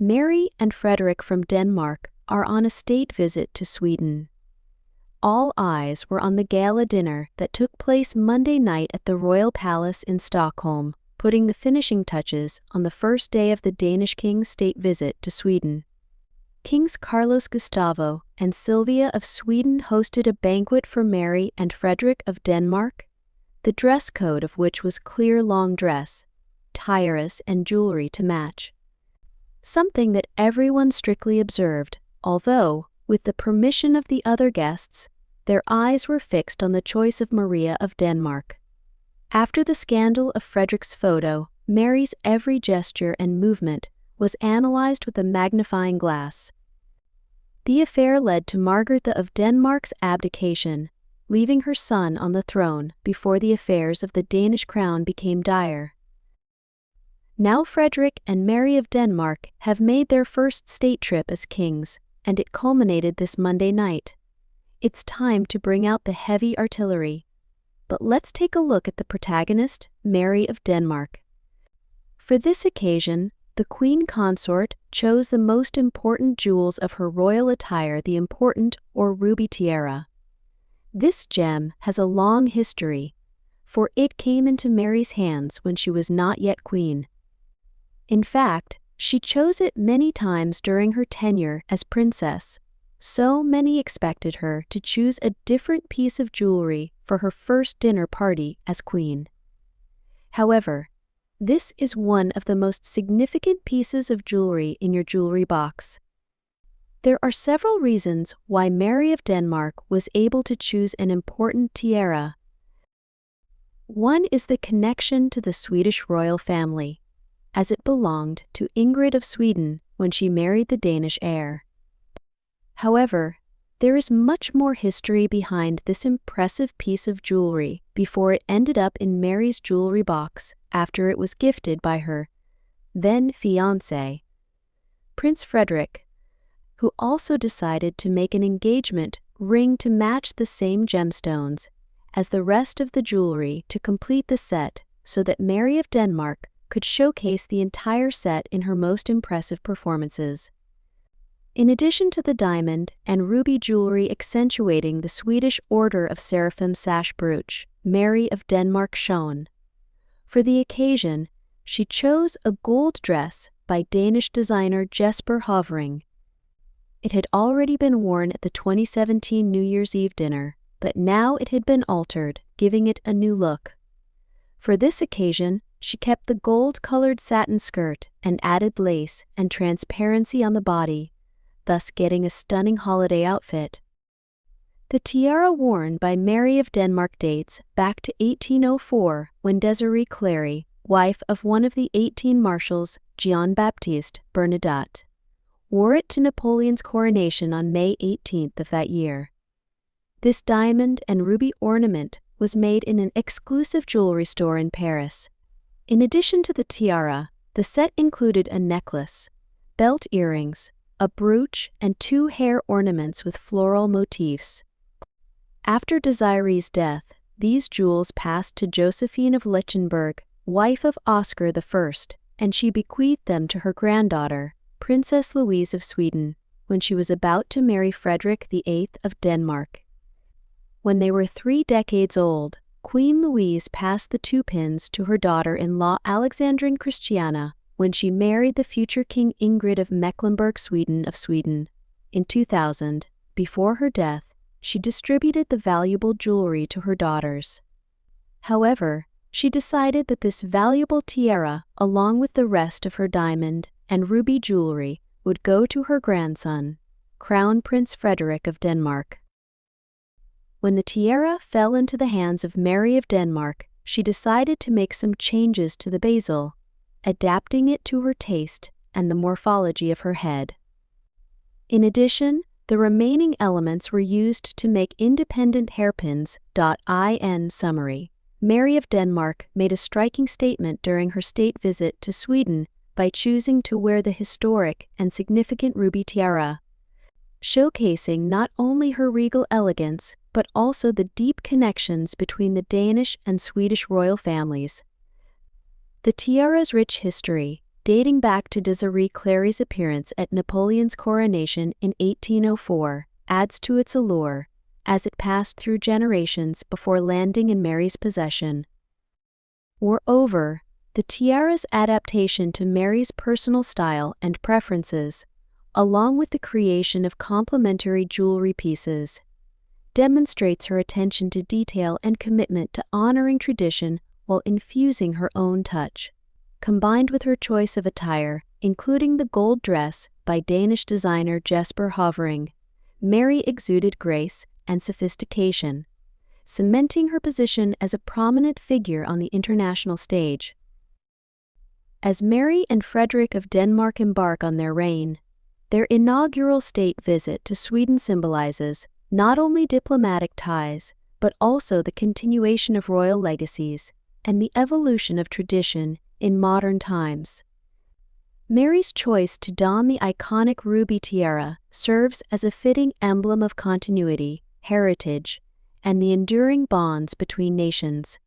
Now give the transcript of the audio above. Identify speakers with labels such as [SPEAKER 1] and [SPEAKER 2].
[SPEAKER 1] Mary and Frederick from Denmark are on a state visit to Sweden. All eyes were on the gala dinner that took place Monday night at the Royal Palace in Stockholm, putting the finishing touches on the first day of the Danish king's state visit to Sweden. Kings Carlos Gustavo and Sylvia of Sweden hosted a banquet for Mary and Frederick of Denmark, the dress code of which was clear long dress, tiaras and jewelry to match. Something that everyone strictly observed, although, with the permission of the other guests, their eyes were fixed on the choice of Maria of Denmark. After the scandal of Frederick's photo, Mary's every gesture and movement was analyzed with a magnifying glass. The affair led to Margrethe of Denmark's abdication, leaving her son on the throne before the affairs of the Danish crown became dire. Now Frederick and Mary of Denmark have made their first state trip as kings, and it culminated this Monday night. It's time to bring out the heavy artillery. But let's take a look at the protagonist, Mary of Denmark. For this occasion, the queen consort chose the most important jewels of her royal attire, the important or ruby tiara. This gem has a long history, for it came into Mary's hands when she was not yet queen. In fact, she chose it many times during her tenure as princess. So many expected her to choose a different piece of jewelry for her first dinner party as queen. However, this is one of the most significant pieces of jewelry in your jewelry box. There are several reasons why Mary of Denmark was able to choose an important tiara. One is the connection to the Swedish royal family, as it belonged to Ingrid of Sweden when she married the Danish heir. However, there is much more history behind this impressive piece of jewelry before it ended up in Mary's jewelry box after it was gifted by her then fiance, Prince Frederick, who also decided to make an engagement ring to match the same gemstones as the rest of the jewelry to complete the set so that Mary of Denmark could showcase the entire set in her most impressive performances. In addition to the diamond and ruby jewelry accentuating the Swedish Order of Seraphim sash brooch, Mary of Denmark shone. For the occasion, she chose a gold dress by Danish designer Jesper Hovring. It had already been worn at the 2017 New Year's Eve dinner, but now it had been altered, giving it a new look. For this occasion, she kept the gold-colored satin skirt and added lace and transparency on the body, thus getting a stunning holiday outfit. The tiara worn by Mary of Denmark dates back to 1804 when Desire Clary, wife of one of the 18 marshals, Jean-Baptiste Bernadotte, wore it to Napoleon's coronation on May 18th of that year. This diamond and ruby ornament was made in an exclusive jewelry store in Paris. In addition to the tiara, the set included a necklace, belt earrings, a brooch, and 2 hair ornaments with floral motifs. After Desire's death, these jewels passed to Josephine of Lichtenberg, wife of Oscar I, and she bequeathed them to her granddaughter, Princess Louise of Sweden, when she was about to marry Frederick VIII of Denmark. When they were 3 decades old, Queen Louise passed the 2 pins to her daughter-in-law Alexandrine Christiana when she married the future King Ingrid of Mecklenburg-Sweden of Sweden. In 2000, before her death, she distributed the valuable jewelry to her daughters. However, she decided that this valuable tiara, along with the rest of her diamond and ruby jewelry, would go to her grandson, Crown Prince Frederick of Denmark. When the tiara fell into the hands of Mary of Denmark, she decided to make some changes to the bezel, adapting it to her taste and the morphology of her head. In addition, the remaining elements were used to make independent hairpins.in summary. Mary of Denmark made a striking statement during her state visit to Sweden by choosing to wear the historic and significant ruby tiara, showcasing not only her regal elegance but also the deep connections between the Danish and Swedish royal families. The tiara's rich history, dating back to Desire Clary's appearance at Napoleon's coronation in 1804, adds to its allure, as it passed through generations before landing in Mary's possession. Moreover, the tiara's adaptation to Mary's personal style and preferences, along with the creation of complementary jewelry pieces, demonstrates her attention to detail and commitment to honoring tradition while infusing her own touch. Combined with her choice of attire, including the gold dress by Danish designer Jesper Hovring, Mary exuded grace and sophistication, cementing her position as a prominent figure on the international stage. As Mary and Frederick of Denmark embark on their reign, their inaugural state visit to Sweden symbolizes not only diplomatic ties, but also the continuation of royal legacies and the evolution of tradition in modern times. Mary's choice to don the iconic ruby tiara serves as a fitting emblem of continuity, heritage, and the enduring bonds between nations.